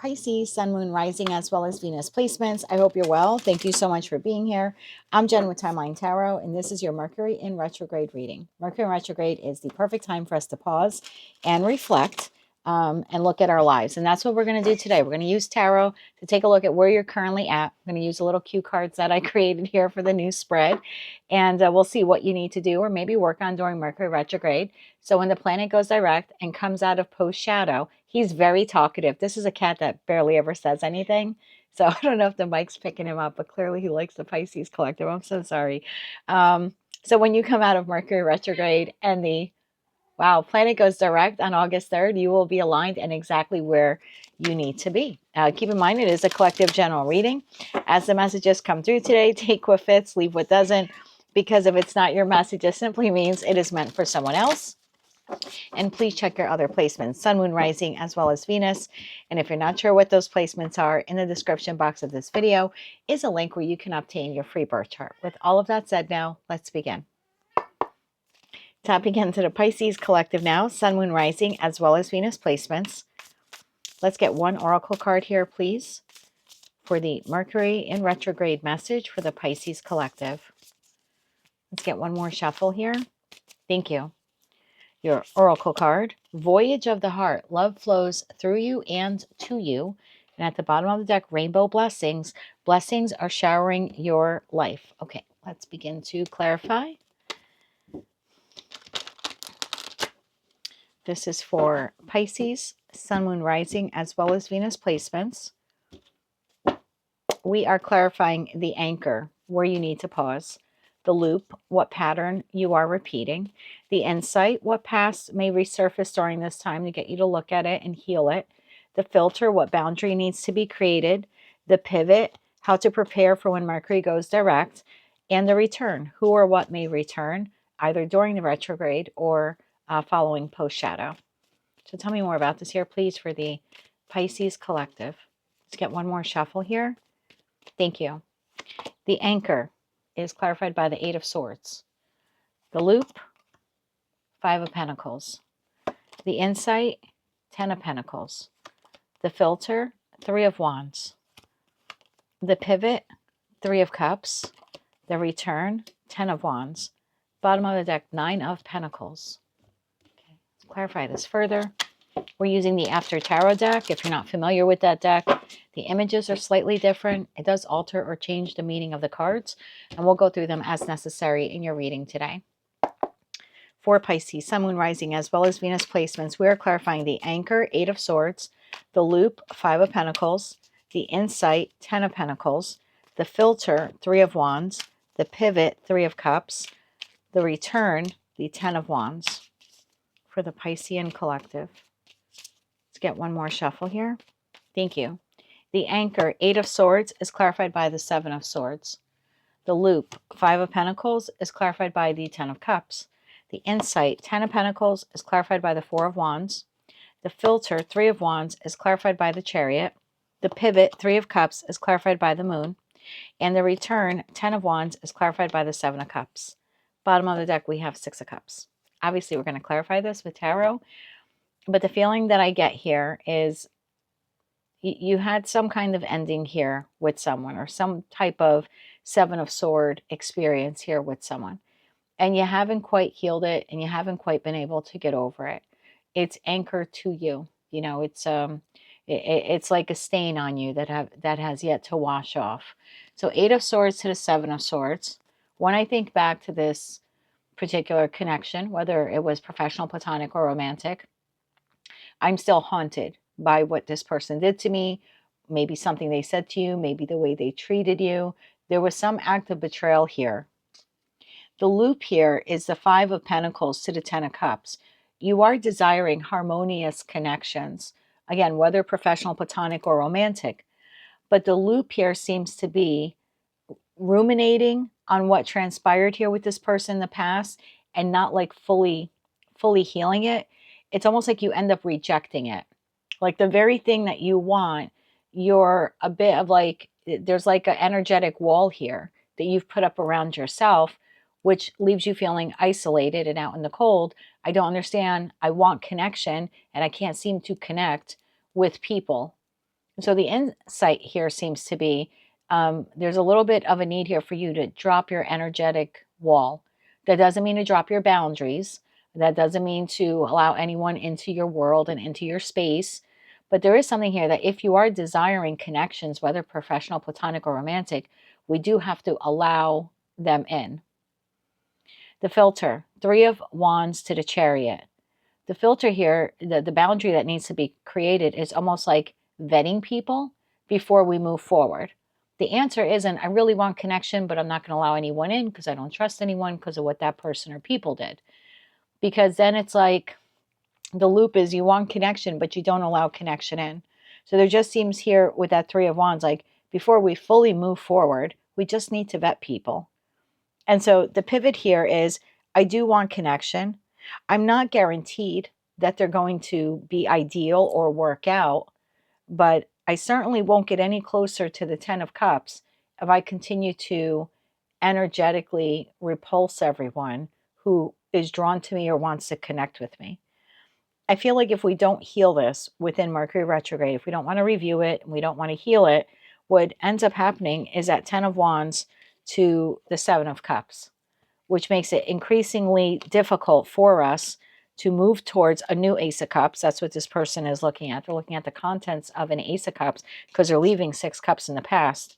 Pisces, Sun, Moon, Rising, as well as Venus placements. I hope you're well. Thank you so much for being here. I'm Jen with Timeline Tarot, and this is your Mercury in retrograde reading. Mercury in retrograde is the perfect time for us to pause and reflect and look at our lives. And that's what we're going to do today. We're going to use tarot to take a look at where you're currently at. I'm going to use a little cue cards that I created here for the new spread. And we'll see what you need to do or maybe work on during Mercury retrograde. So when the planet goes direct and comes out of post shadow, he's very talkative. This is a cat that barely ever says anything. So I don't know if the mic's picking him up, but clearly he likes the Pisces collective. I'm so sorry. So when you come out of Mercury retrograde and the planet goes direct on August 3rd, you will be aligned and exactly where you need to be. Keep in mind, it is a collective general reading. As the messages come through today, take what fits, leave what doesn't, because if it's not your message, it simply means it is meant for someone else. And please check your other placements, Sun, Moon, Rising, as well as Venus. And if you're not sure what those placements are, in the description box of this video is a link where you can obtain your free birth chart. With all of that said now, let's begin. Tapping into the Pisces collective now, Sun, Moon, Rising, as well as Venus placements. Let's get one oracle card here, please, for the Mercury in retrograde message for the Pisces collective. Let's get one more shuffle here. Thank you. Your oracle card, Voyage of the Heart. Love flows through you and to you. And at the bottom of the deck, Rainbow Blessings. Blessings are showering your life. Okay, let's begin to clarify. This is for Pisces, Sun, Moon, Rising, as well as Venus placements. We are clarifying the anchor, where you need to pause. The loop, what pattern you are repeating. The insight, what past may resurface during this time to get you to look at it and heal it. The filter, what boundary needs to be created. The pivot, how to prepare for when Mercury goes direct. And the return, who or what may return, either during the retrograde or following post shadow. So tell me more about this here, please, for the Pisces collective. Let's get one more shuffle here. Thank you. The anchor is clarified by the 8 of Swords. The loop, 5 of Pentacles. The insight, 10 of Pentacles. The filter, 3 of Wands. The pivot, 3 of Cups. The return, 10 of Wands. Bottom of the deck, 9 of Pentacles. Okay, let's clarify this further. We're using the After Tarot deck. If you're not familiar with that deck, the images are slightly different. It does alter or change the meaning of the cards, and we'll go through them as necessary in your reading today. For Pisces, Sun, Moon, Rising, as well as Venus placements, we are clarifying the anchor, 8 of Swords, the loop, 5 of Pentacles, the insight, 10 of Pentacles, the filter, 3 of Wands, the pivot, 3 of Cups, the return, the 10 of Wands for the Piscean collective. Let's get one more shuffle here. Thank you. The anchor, 8 of Swords, is clarified by the 7 of Swords. The loop, 5 of Pentacles, is clarified by the 10 of Cups. The insight, 10 of Pentacles, is clarified by the 4 of Wands. The filter, 3 of Wands, is clarified by the Chariot. The pivot, 3 of Cups, is clarified by the Moon. And the return, 10 of Wands, is clarified by the 7 of Cups. Bottom of the deck, we have 6 of Cups. Obviously, we're going to clarify this with tarot. But the feeling that I get here is you had some kind of ending here with someone, or some type of 7 of Sword experience here with someone. And you haven't quite healed it, and you haven't quite been able to get over it. It's anchored to you. You know, it's like a stain on you that has yet to wash off. So 8 of Swords to the 7 of Swords. When I think back to this particular connection, whether it was professional, platonic, or romantic, I'm still haunted by what this person did to me. Maybe something they said to you, maybe the way they treated you. There was some act of betrayal here. The loop here is the 5 of Pentacles to the 10 of Cups. You are desiring harmonious connections. Again, whether professional, platonic, or romantic. But the loop here seems to be ruminating on what transpired here with this person in the past and not like fully healing it. It's almost like you end up rejecting it. Like the very thing that you want, you're a bit of like, there's like an energetic wall here that you've put up around yourself, which leaves you feeling isolated and out in the cold. I don't understand. I want connection and I can't seem to connect with people. So the insight here seems to be there's a little bit of a need here for you to drop your energetic wall. That doesn't mean to drop your boundaries. That doesn't mean to allow anyone into your world and into your space. But there is something here that if you are desiring connections, whether professional, platonic, or romantic, we do have to allow them in. The filter, 3 of Wands to the Chariot. The filter here, the boundary that needs to be created is almost like vetting people before we move forward. The answer isn't, I really want connection, but I'm not going to allow anyone in because I don't trust anyone because of what that person or people did. Because then it's like the loop is you want connection, but you don't allow connection in. So there just seems here with that 3 of Wands, like before we fully move forward, we just need to vet people. And so the pivot here is I do want connection. I'm not guaranteed that they're going to be ideal or work out, but I certainly won't get any closer to the 10 of Cups if I continue to energetically repulse everyone who is drawn to me or wants to connect with me. I feel like if we don't heal this within Mercury retrograde, if we don't want to review it and we don't want to heal it, what ends up happening is that 10 of Wands to the 7 of Cups, which makes it increasingly difficult for us to move towards a new Ace of Cups. That's what this person is looking at. They're looking at the contents of an Ace of Cups because they're leaving 6 Cups in the past.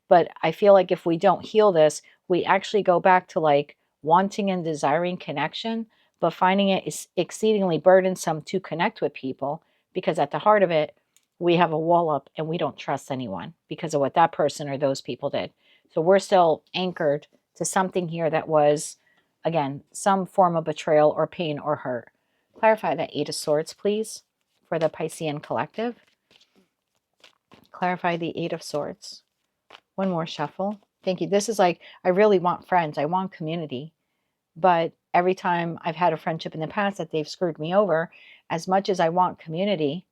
But I feel like if we don't heal this, we actually go back to like wanting and desiring connection, but finding it is exceedingly burdensome to connect with people because at the heart of it, we have a wall up and we don't trust anyone because of what that person or those people did. So we're still anchored to something here that was, again, some form of betrayal or pain or hurt. Clarify that 8 of Swords, please, for the Piscean collective. Clarify the 8 of Swords. One more shuffle. Thank you. This is like, I really want friends. I want community. But every time I've had a friendship in the past that they've screwed me over, as much as I want community,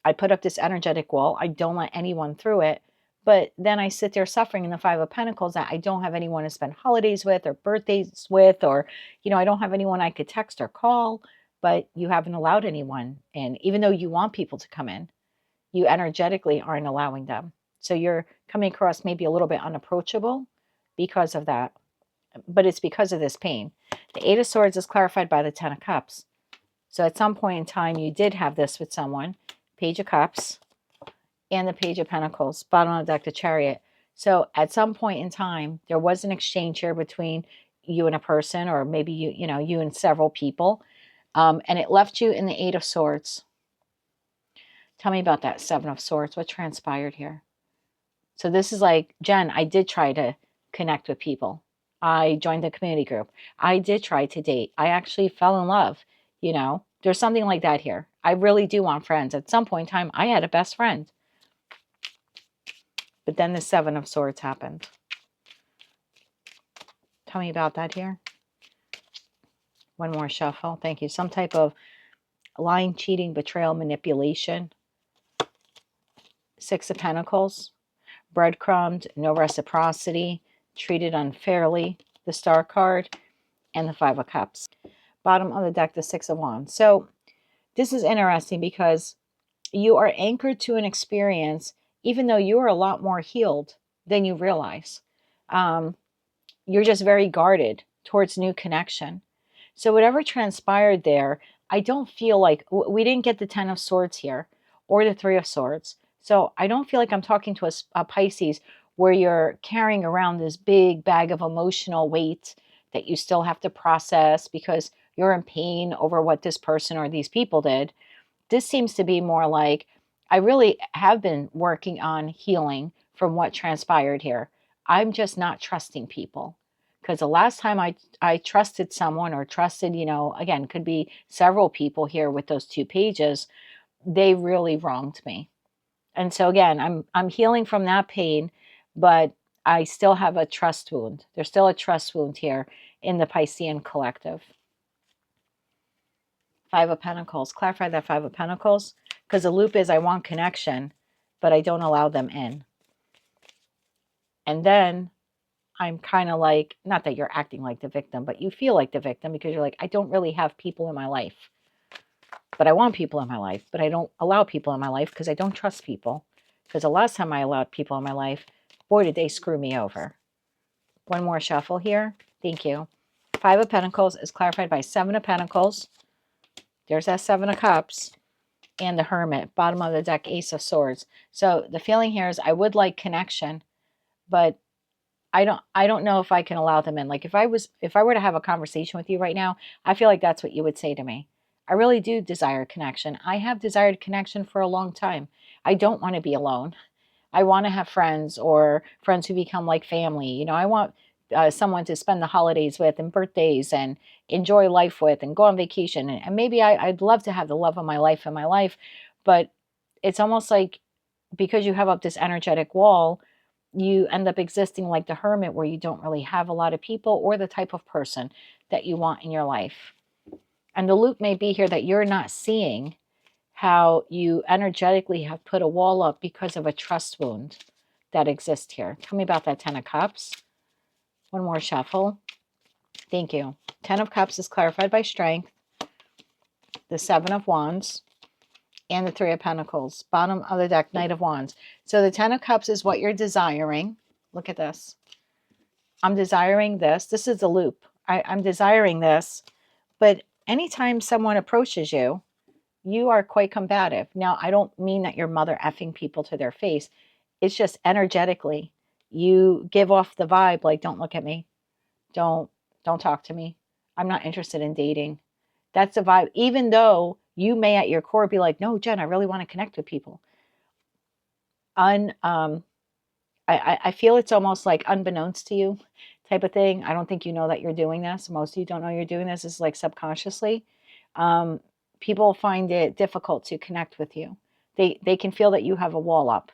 I put up this energetic wall. I don't let anyone through it. But then I sit there suffering in the 5 of Pentacles that I don't have anyone to spend holidays with or birthdays with, or, I don't have anyone I could text or call, but you haven't allowed anyone in. Even though you want people to come in, you energetically aren't allowing them. So you're coming across maybe a little bit unapproachable because of that. But it's because of this pain. The 8 of Swords is clarified by the 10 of Cups. So at some point in time, you did have this with someone. Page of Cups and the Page of Pentacles. Bottom of the deck, the Chariot. So at some point in time, there was an exchange here between you and a person, or maybe you and several people. And it left you in the 8 of Swords. Tell me about that 7 of Swords. What transpired here? So this is like, Jen, I did try to connect with people. I joined the community group. I did try to date. I actually fell in love. There's something like that here. I really do want friends. At some point in time, I had a best friend. But then the 7 of Swords happened. Tell me about that here. One more shuffle. Thank you. Some type of lying, cheating, betrayal, manipulation. 6 of Pentacles. Breadcrumbed, no reciprocity, treated unfairly, the Star card, and the 5 of Cups. Bottom of the deck, the 6 of Wands. So this is interesting because you are anchored to an experience, even though you are a lot more healed than you realize. You're just very guarded towards new connection. So whatever transpired there, I don't feel like, we didn't get the 10 of Swords here or the 3 of Swords. So I don't feel like I'm talking to a Pisces where you're carrying around this big bag of emotional weight that you still have to process because you're in pain over what this person or these people did. This seems to be more like, I really have been working on healing from what transpired here. I'm just not trusting people. Because the last time I trusted someone or trusted, again, could be several people here with those 2 pages, they really wronged me. And so again, I'm healing from that pain, but I still have a trust wound. There's still a trust wound here in the Piscean collective. 5 of Pentacles. Clarify that 5 of Pentacles. Because the loop is I want connection, but I don't allow them in. And then I'm kind of like, not that you're acting like the victim, but you feel like the victim because you're like, I don't really have people in my life. But I want people in my life, but I don't allow people in my life because I don't trust people. Because the last time I allowed people in my life, boy, did they screw me over. One more shuffle here. Thank you. Five of Pentacles is clarified by Seven of Pentacles. There's that Seven of Cups. And the Hermit. Bottom of the deck, Ace of Swords. So the feeling here is I would like connection, but I don't know if I can allow them in. Like if I were to have a conversation with you right now, I feel like that's what you would say to me. I really do desire connection. I have desired connection for a long time. I don't want to be alone. I want to have friends, or friends who become like family. You know, I want someone to spend the holidays with and birthdays and enjoy life with and go on vacation. And maybe I'd love to have the love of my life in my life, but it's almost like because you have up this energetic wall, you end up existing like the Hermit, where you don't really have a lot of people or the type of person that you want in your life. And the loop may be here that you're not seeing how you energetically have put a wall up because of a trust wound that exists here. Tell me about that Ten of Cups. One more shuffle. Thank you. Ten of Cups is clarified by Strength, the Seven of Wands, and the Three of Pentacles. Bottom of the deck, Knight of Wands. So the Ten of Cups is what you're desiring. Look at this. I'm desiring this. This is the loop. I'm desiring this. But anytime someone approaches you, you are quite combative. Now, I don't mean that you're mother effing people to their face. It's just energetically. You give off the vibe like, don't look at me. Don't talk to me. I'm not interested in dating. That's the vibe. Even though you may at your core be like, no, Jen, I really want to connect with people. I feel it's almost like unbeknownst to you type of thing. I don't think you know that you're doing this. Most of you don't know you're doing this. It's like subconsciously. People find it difficult to connect with you. They can feel that you have a wall up.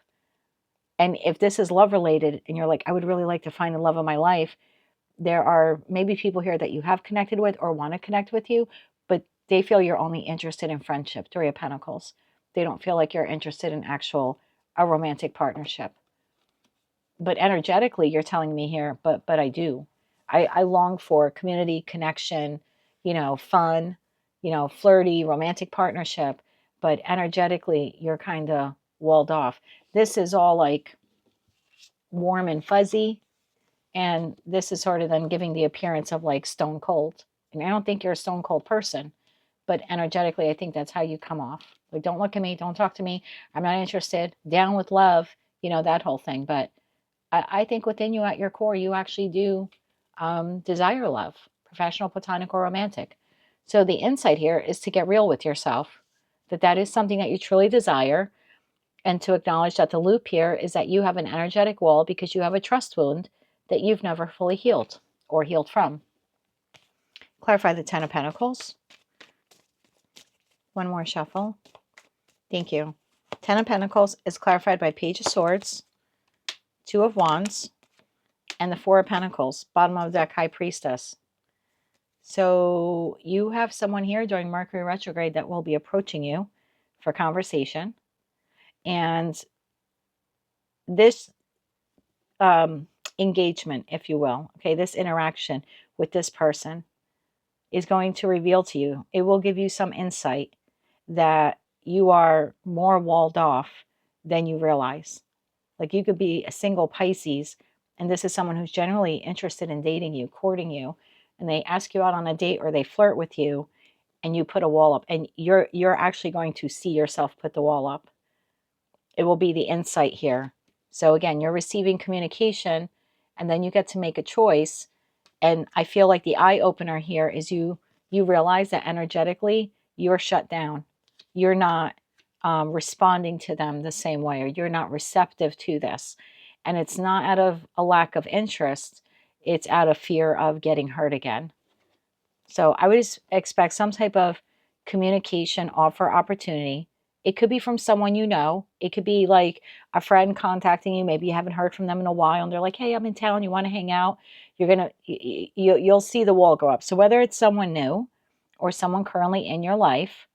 And if this is love related and you're like, I would really like to find the love of my life, there are maybe people here that you have connected with or want to connect with you, but they feel you're only interested in friendship. Three of Pentacles. They don't feel like you're interested in a romantic partnership. But energetically, you're telling me here, but I do. I long for community, connection, fun, flirty, romantic partnership. But energetically, you're kind of walled off. This is all like warm and fuzzy. And this is sort of then giving the appearance of like stone cold. And I don't think you're a stone cold person, but energetically, I think that's how you come off. Like, don't look at me, don't talk to me. I'm not interested. Down with love, that whole thing. But I think within you at your core, you actually do desire love, professional, platonic, or romantic. So the insight here is to get real with yourself, that is something that you truly desire, and to acknowledge that the loop here is that you have an energetic wall because you have a trust wound that you've never fully healed or healed from. Clarify the Ten of Pentacles. One more shuffle. Thank you. Ten of Pentacles is clarified by Page of Swords, Two of Wands, and the Four of Pentacles. Bottom of the deck, High Priestess. So you have someone here during Mercury retrograde that will be approaching you for conversation. And this engagement, if you will, okay, this interaction with this person is going to reveal to you, it will give you some insight that you are more walled off than you realize. Like, you could be a single Pisces, and this is someone who's generally interested in dating you, courting you, and they ask you out on a date or they flirt with you, and you put a wall up, and you're actually going to see yourself put the wall up. It will be the insight here. So again, you're receiving communication, and then you get to make a choice. And I feel like the eye opener here is you realize that energetically you're shut down. You're not responding to them the same way, or you're not receptive to this. And it's not out of a lack of interest. It's out of fear of getting hurt again. So I would expect some type of communication, offer, opportunity. It could be from someone you know. It could be like a friend contacting you. Maybe you haven't heard from them in a while, and they're like, hey, I'm in town. You want to hang out? You'll see the wall go up. So whether it's someone new or someone currently in your life,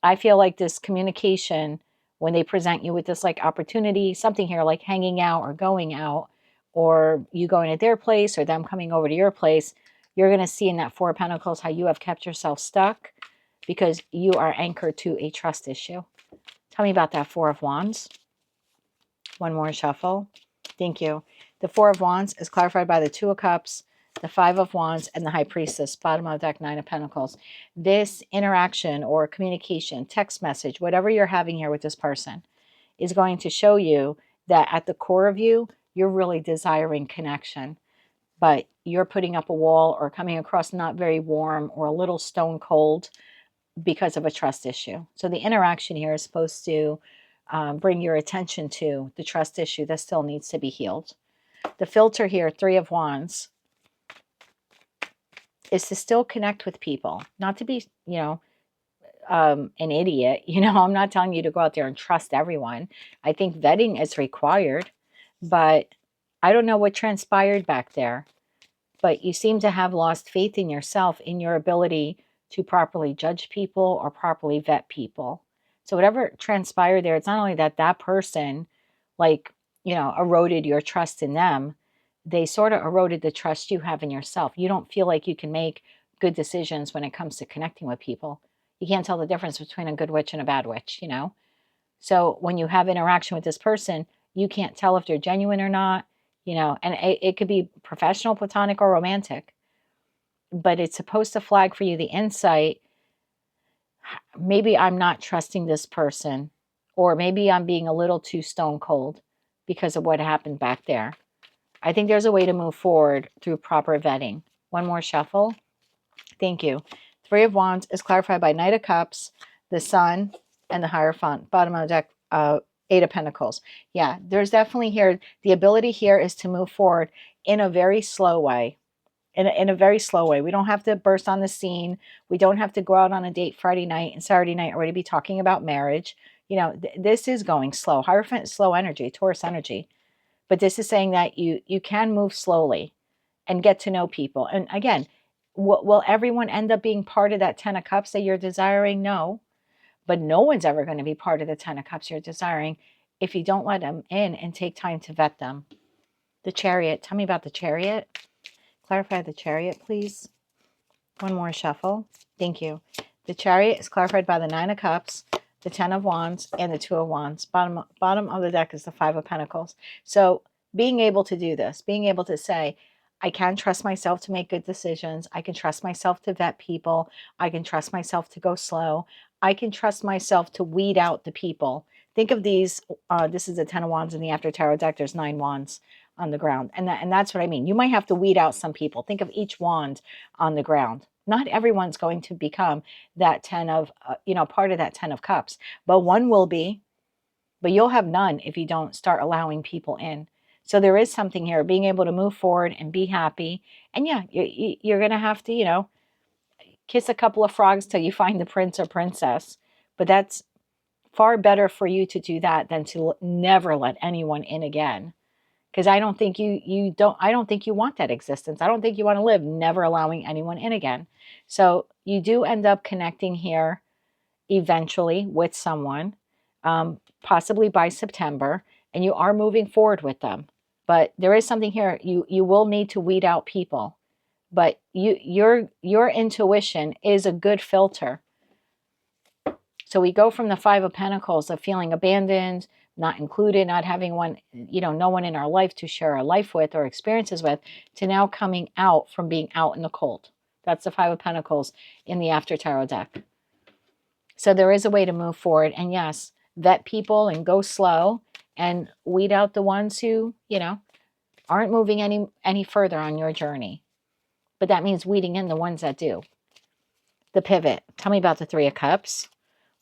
I feel like this communication, when they present you with this like opportunity, something here like hanging out or going out, or you going to their place or them coming over to your place, you're going to see in that Four of Pentacles how you have kept yourself stuck because you are anchored to a trust issue. Tell me about that Four of Wands. One more shuffle. Thank you. The Four of Wands is clarified by the Two of Cups, the Five of Wands, and the High Priestess. Bottom of the deck, Nine of Pentacles. This interaction or communication, text message, whatever you're having here with this person, is going to show you that at the core of you, you're really desiring connection, but you're putting up a wall or coming across not very warm or a little stone cold because of a trust issue. So the interaction here is supposed to bring your attention to the trust issue that still needs to be healed. The filter here, Three of Wands, is to still connect with people, not to be, an idiot. I'm not telling you to go out there and trust everyone. I think vetting is required, but I don't know what transpired back there. But you seem to have lost faith in yourself, in your ability to properly judge people or properly vet people. So whatever transpired there, it's not only that that person, eroded your trust in them, they sort of eroded the trust you have in yourself. You don't feel like you can make good decisions when it comes to connecting with people. You can't tell the difference between a good witch and a bad witch, So when you have interaction with this person, you can't tell if they're genuine or not, and it could be professional, platonic, or romantic. But it's supposed to flag for you the insight. Maybe I'm not trusting this person, or maybe I'm being a little too stone cold because of what happened back there. I think there's a way to move forward through proper vetting. One more shuffle. Thank you. Three of Wands is clarified by Knight of Cups, the Sun, and the Hierophant. Bottom of the deck, Eight of Pentacles. Yeah, there's definitely here, the ability here is to move forward in a very slow way. In a very slow way. We don't have to burst on the scene. We don't have to go out on a date Friday night and Saturday night already be talking about marriage. This is going slow. Hierophant is slow energy, Taurus energy. But this is saying that you can move slowly and get to know people. And again, will everyone end up being part of that 10 of Cups that you're desiring? No. But no one's ever going to be part of the 10 of Cups you're desiring if you don't let them in and take time to vet them. The Chariot. Tell me about the Chariot. Clarify the Chariot, please. One more shuffle. Thank you. The Chariot is clarified by the Nine of Cups, the 10 of Wands, and the 2 of Wands. Bottom of the deck is the 5 of Pentacles. So being able to do this, being able to say, I can trust myself to make good decisions. I can trust myself to vet people. I can trust myself to go slow. I can trust myself to weed out the people. Think of these. This is the 10 of Wands in the After Tarot deck. There's 9 wands on the ground. And that's what I mean. You might have to weed out some people. Think of each wand on the ground. Not everyone's going to become that 10 of, part of that 10 of Cups. But one will be. But you'll have none if you don't start allowing people in. So there is something here, being able to move forward and be happy. And yeah, you're going to have to, kiss a couple of frogs till you find the prince or princess. But that's far better for you to do that than to never let anyone in again. Because I don't think I don't think you want that existence. I don't think you want to live never allowing anyone in again. So you do end up connecting here eventually with someone, possibly by September, and you are moving forward with them. But there is something here. You will need to weed out people. But your intuition is a good filter. So we go from the 5 of Pentacles of feeling abandoned, not included, not having no one in our life to share our life with or experiences with, to now coming out from being out in the cold. That's the 5 of Pentacles in the After Tarot deck. So there is a way to move forward. And yes, vet people and go slow and weed out the ones who, aren't moving any further on your journey. But that means weeding in the ones that do. The Pivot. Tell me about the 3 of Cups.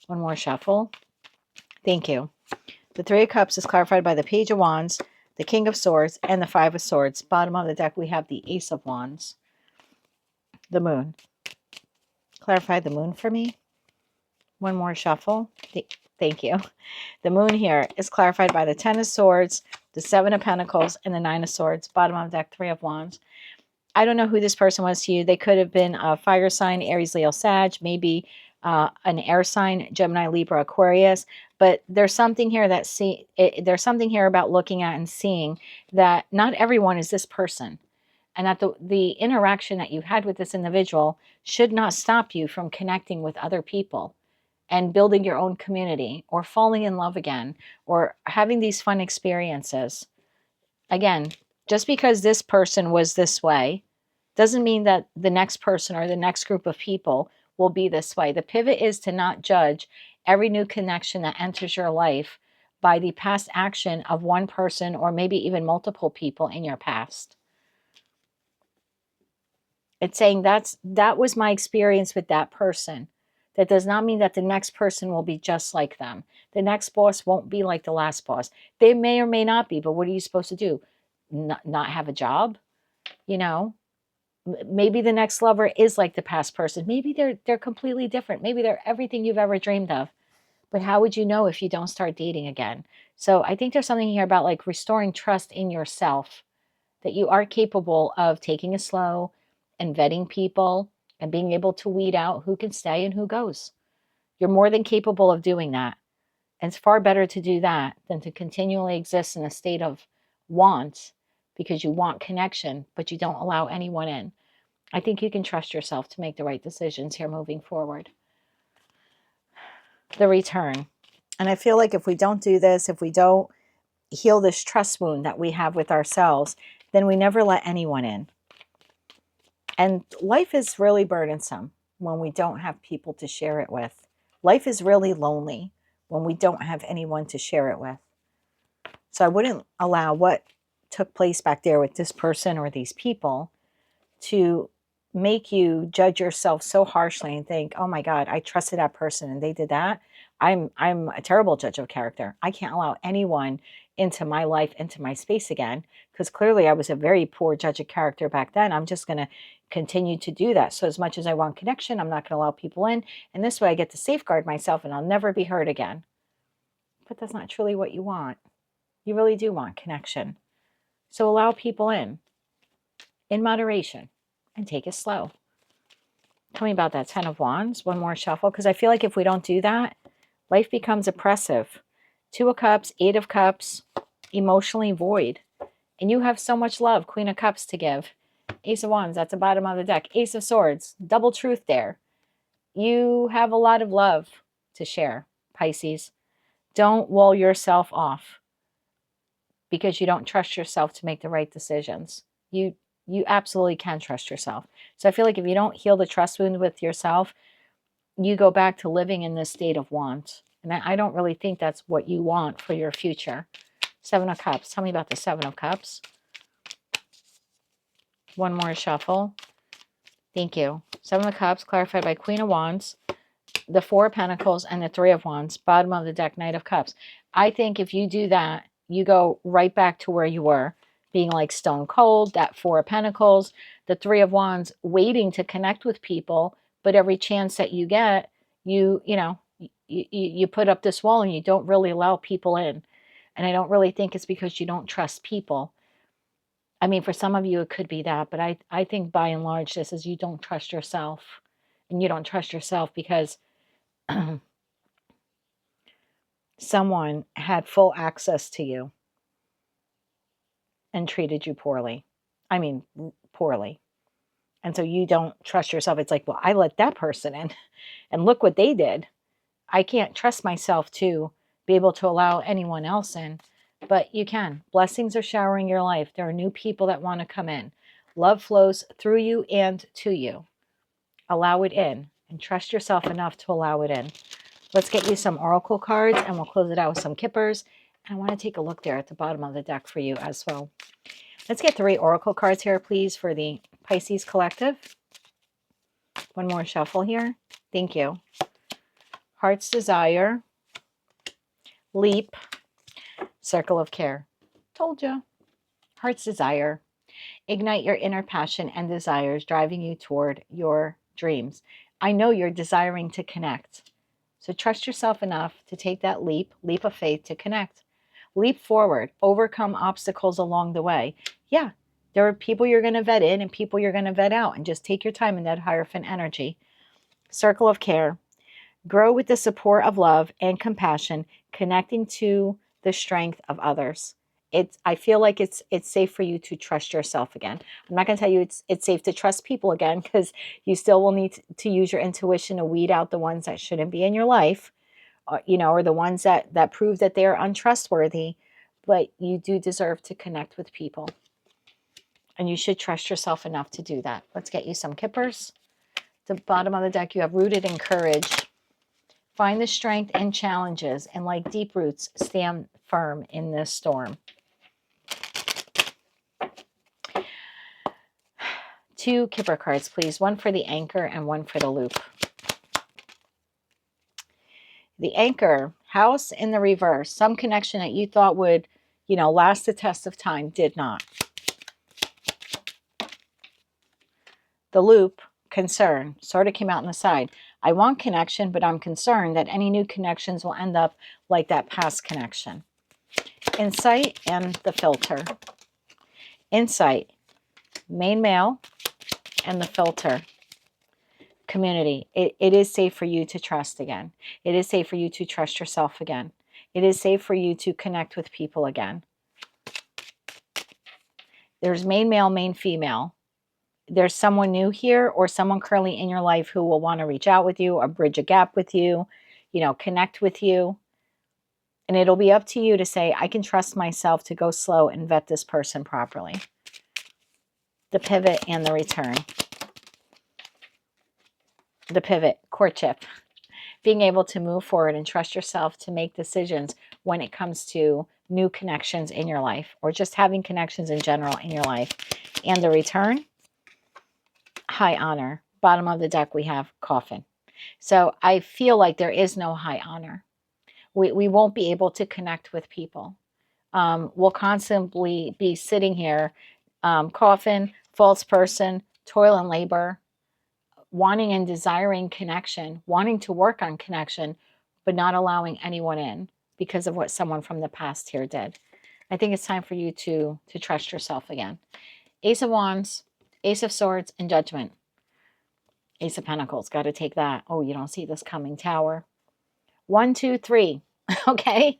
One more shuffle. Thank you. The 3 of Cups is clarified by the Page of Wands, the King of Swords, and the 5 of Swords. Bottom of the deck, we have the Ace of Wands. The Moon. Clarify the Moon for me. One more shuffle. Thank you. The Moon here is clarified by the 10 of Swords, the 7 of Pentacles, and the 9 of Swords. Bottom of the deck, 3 of Wands. I don't know who this person was to you. They could have been a fire sign, Aries, Leo, Sag, maybe an air sign, Gemini, Libra, Aquarius. But there's something here there's something here about looking at and seeing that not everyone is this person, and that the interaction that you had with this individual should not stop you from connecting with other people. and building your own community or falling in love again or having these fun experiences. Again, just because this person was this way doesn't mean that the next person or the next group of people will be this way. The pivot is to not judge every new connection that enters your life by the past action of one person or maybe even multiple people in your past. It's saying that was my experience with that person. That does not mean that the next person will be just like them. The next boss won't be like the last boss. They may or may not be, but what are you supposed to do? Not have a job? You know, maybe the next lover is like the past person. Maybe they're completely different. Maybe they're everything you've ever dreamed of. But how would you know if you don't start dating again? So I think there's something here about like restoring trust in yourself, that you are capable of taking it slow and vetting people and being able to weed out who can stay and who goes. You're more than capable of doing that. And it's far better to do that than to continually exist in a state of want because you want connection, but you don't allow anyone in. I think you can trust yourself to make the right decisions here moving forward. The return. And I feel like if we don't do this, if we don't heal this trust wound that we have with ourselves, then we never let anyone in. And life is really burdensome when we don't have people to share it with. Life is really lonely when we don't have anyone to share it with. So I wouldn't allow what took place back there with this person or these people to make you judge yourself so harshly and think, oh my God, I trusted that person and they did that. I'm a terrible judge of character. I can't allow anyone into my life, into my space again, because clearly I was a very poor judge of character back then. I'm just going to continue to do that. So as much as I want connection, I'm not going to allow people in. And this way I get to safeguard myself and I'll never be hurt again. But that's not truly what you want. You really do want connection. So allow people in moderation, and take it slow. Tell me about that 10 of Wands. One more shuffle, because I feel like if we don't do that, life becomes oppressive. 2 of Cups, 8 of Cups, emotionally void. And you have so much love, Queen of Cups, to give. Ace of Wands, that's the bottom of the deck. Ace of Swords, double truth there. You have a lot of love to share, Pisces. Don't wall yourself off because you don't trust yourself to make the right decisions. You absolutely can trust yourself. So I feel like if you don't heal the trust wound with yourself, you go back to living in this state of want. And I don't really think that's what you want for your future. 7 of Cups. Tell me about the 7 of Cups. One more shuffle. Thank you. 7 of Cups clarified by Queen of Wands, the 4 of Pentacles, and the 3 of Wands. Bottom of the deck, Knight of Cups. I think if you do that, you go right back to where you were, being like stone cold, that 4 of Pentacles, the 3 of Wands, waiting to connect with people, but every chance that you get, you put up this wall and you don't really allow people in. And I don't really think it's because you don't trust people. I mean, for some of you, it could be that, but I think by and large, this is you don't trust yourself. And you don't trust yourself because someone had full access to you and treated you poorly. I mean, poorly. And so you don't trust yourself. It's like, well, I let that person in and look what they did. I can't trust myself to be able to allow anyone else in, but you can. Blessings are showering your life. There are new people that want to come in. Love flows through you and to you. Allow it in and trust yourself enough to allow it in. Let's get you some oracle cards and we'll close it out with some kippers. And I want to take a look there at the bottom of the deck for you as well. Let's get 3 oracle cards here, please, for the Pisces collective. One more shuffle here. Thank you. Heart's Desire, Leap, Circle of Care. Told you. Heart's Desire. Ignite your inner passion and desires, driving you toward your dreams. I know you're desiring to connect. So trust yourself enough to take that leap of faith to connect. Leap forward, overcome obstacles along the way. Yeah, there are people you're going to vet in and people you're going to vet out, and just take your time in that Hierophant energy. Circle of Care. Grow with the support of love and compassion, connecting to the strength of others. I feel like it's safe for you to trust yourself again. I'm not going to tell you it's safe to trust people again, because you still will need to use your intuition to weed out the ones that shouldn't be in your life, or the ones that prove that they're untrustworthy. But you do deserve to connect with people, and you should trust yourself enough to do that. Let's get you some kippers. The bottom of the deck, you have rooted in courage. Find the strength in challenges, and like deep roots, stand firm in this storm. 2 kipper cards, please. One for the anchor and one for the loop. The anchor, house in the reverse. Some connection that you thought would, last the test of time did not. The loop, concern, sort of came out on the side. I want connection, but I'm concerned that any new connections will end up like that past connection. Insight and the filter. Insight, main male, and the filter, community. It is safe for you to trust again. It is safe for you to trust yourself again. It is safe for you to connect with people again. There's main male, main female. There's someone new here, or someone currently in your life who will want to reach out with you or bridge a gap with you, connect with you. And it'll be up to you to say, I can trust myself to go slow and vet this person properly. The pivot and the return. The pivot, courtship. Being able to move forward and trust yourself to make decisions when it comes to new connections in your life, or just having connections in general in your life. And the return, high honor. Bottom of the deck, we have coffin. So I feel like there is no high honor. We won't be able to connect with people. We'll constantly be sitting here, coffin, false person, toil and labor, wanting and desiring connection, wanting to work on connection, but not allowing anyone in because of what someone from the past here did. I think it's time for you to trust yourself again. Ace of Wands, Ace of Swords, and Judgment. Ace of Pentacles, got to take that. Oh, you don't see this coming, Tower. 1, 2, 3. Okay.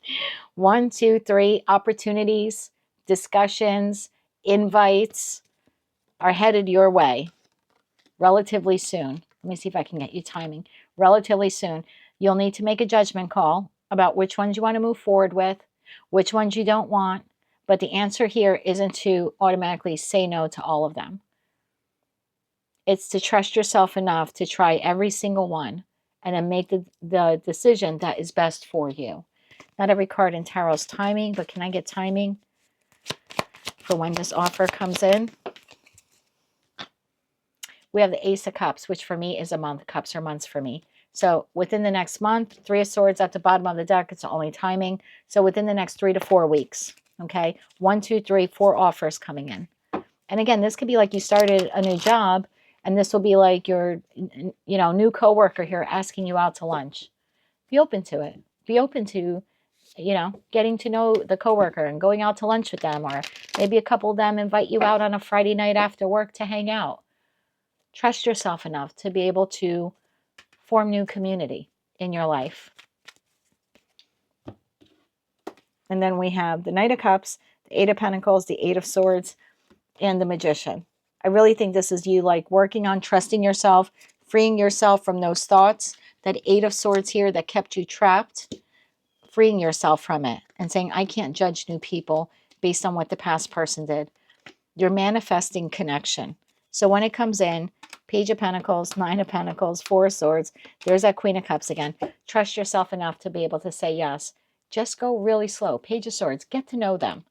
1, 2, 3. Opportunities, discussions, invites are headed your way relatively soon. Let me see if I can get you timing. Relatively soon. You'll need to make a judgment call about which ones you want to move forward with, which ones you don't want. But the answer here isn't to automatically say no to all of them. It's to trust yourself enough to try every single one and then make the decision that is best for you. Not every card in Tarot's timing, but can I get timing for when this offer comes in? We have the Ace of Cups, which for me is a month. Cups are months for me. So within the next month, 3 of Swords at the bottom of the deck, it's only timing. So within the next 3 to 4 weeks, okay? 1, 2, 3, 4 offers coming in. And again, this could be like you started a new job, and this will be like your, new coworker here asking you out to lunch. Be open to it. Be open to, getting to know the coworker and going out to lunch with them, or maybe a couple of them invite you out on a Friday night after work to hang out. Trust yourself enough to be able to form new community in your life. And then we have the Knight of Cups, the 8 of Pentacles, the 8 of Swords, and the Magician. I really think this is you like working on trusting yourself, freeing yourself from those thoughts, that 8 of Swords here that kept you trapped, freeing yourself from it and saying, I can't judge new people based on what the past person did. You're manifesting connection. So when it comes in, Page of Pentacles, 9 of Pentacles, 4 of Swords, there's that Queen of Cups again. Trust yourself enough to be able to say yes. Just go really slow. Page of Swords, get to know them.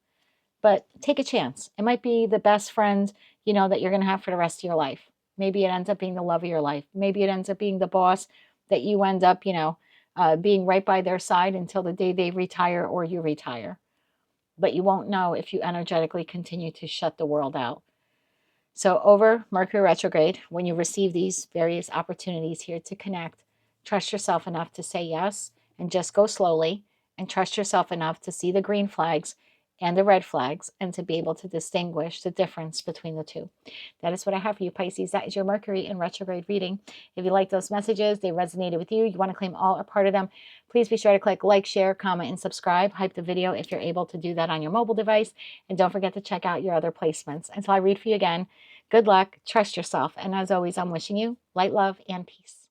But take a chance. It might be the best friend, that you're going to have for the rest of your life. Maybe it ends up being the love of your life. Maybe it ends up being the boss that you end up, being right by their side until the day they retire or you retire. But you won't know if you energetically continue to shut the world out. So over Mercury retrograde, when you receive these various opportunities here to connect, trust yourself enough to say yes and just go slowly, and trust yourself enough to see the green flags and the red flags, and to be able to distinguish the difference between the two. That is what I have for you, Pisces. That is your Mercury in retrograde reading. If you like those messages, they resonated with you, you want to claim all or part of them, please be sure to click like, share, comment, and subscribe. Hype the video if you're able to do that on your mobile device. And don't forget to check out your other placements. Until I read for you again, good luck, trust yourself. And as always, I'm wishing you light, love, and peace.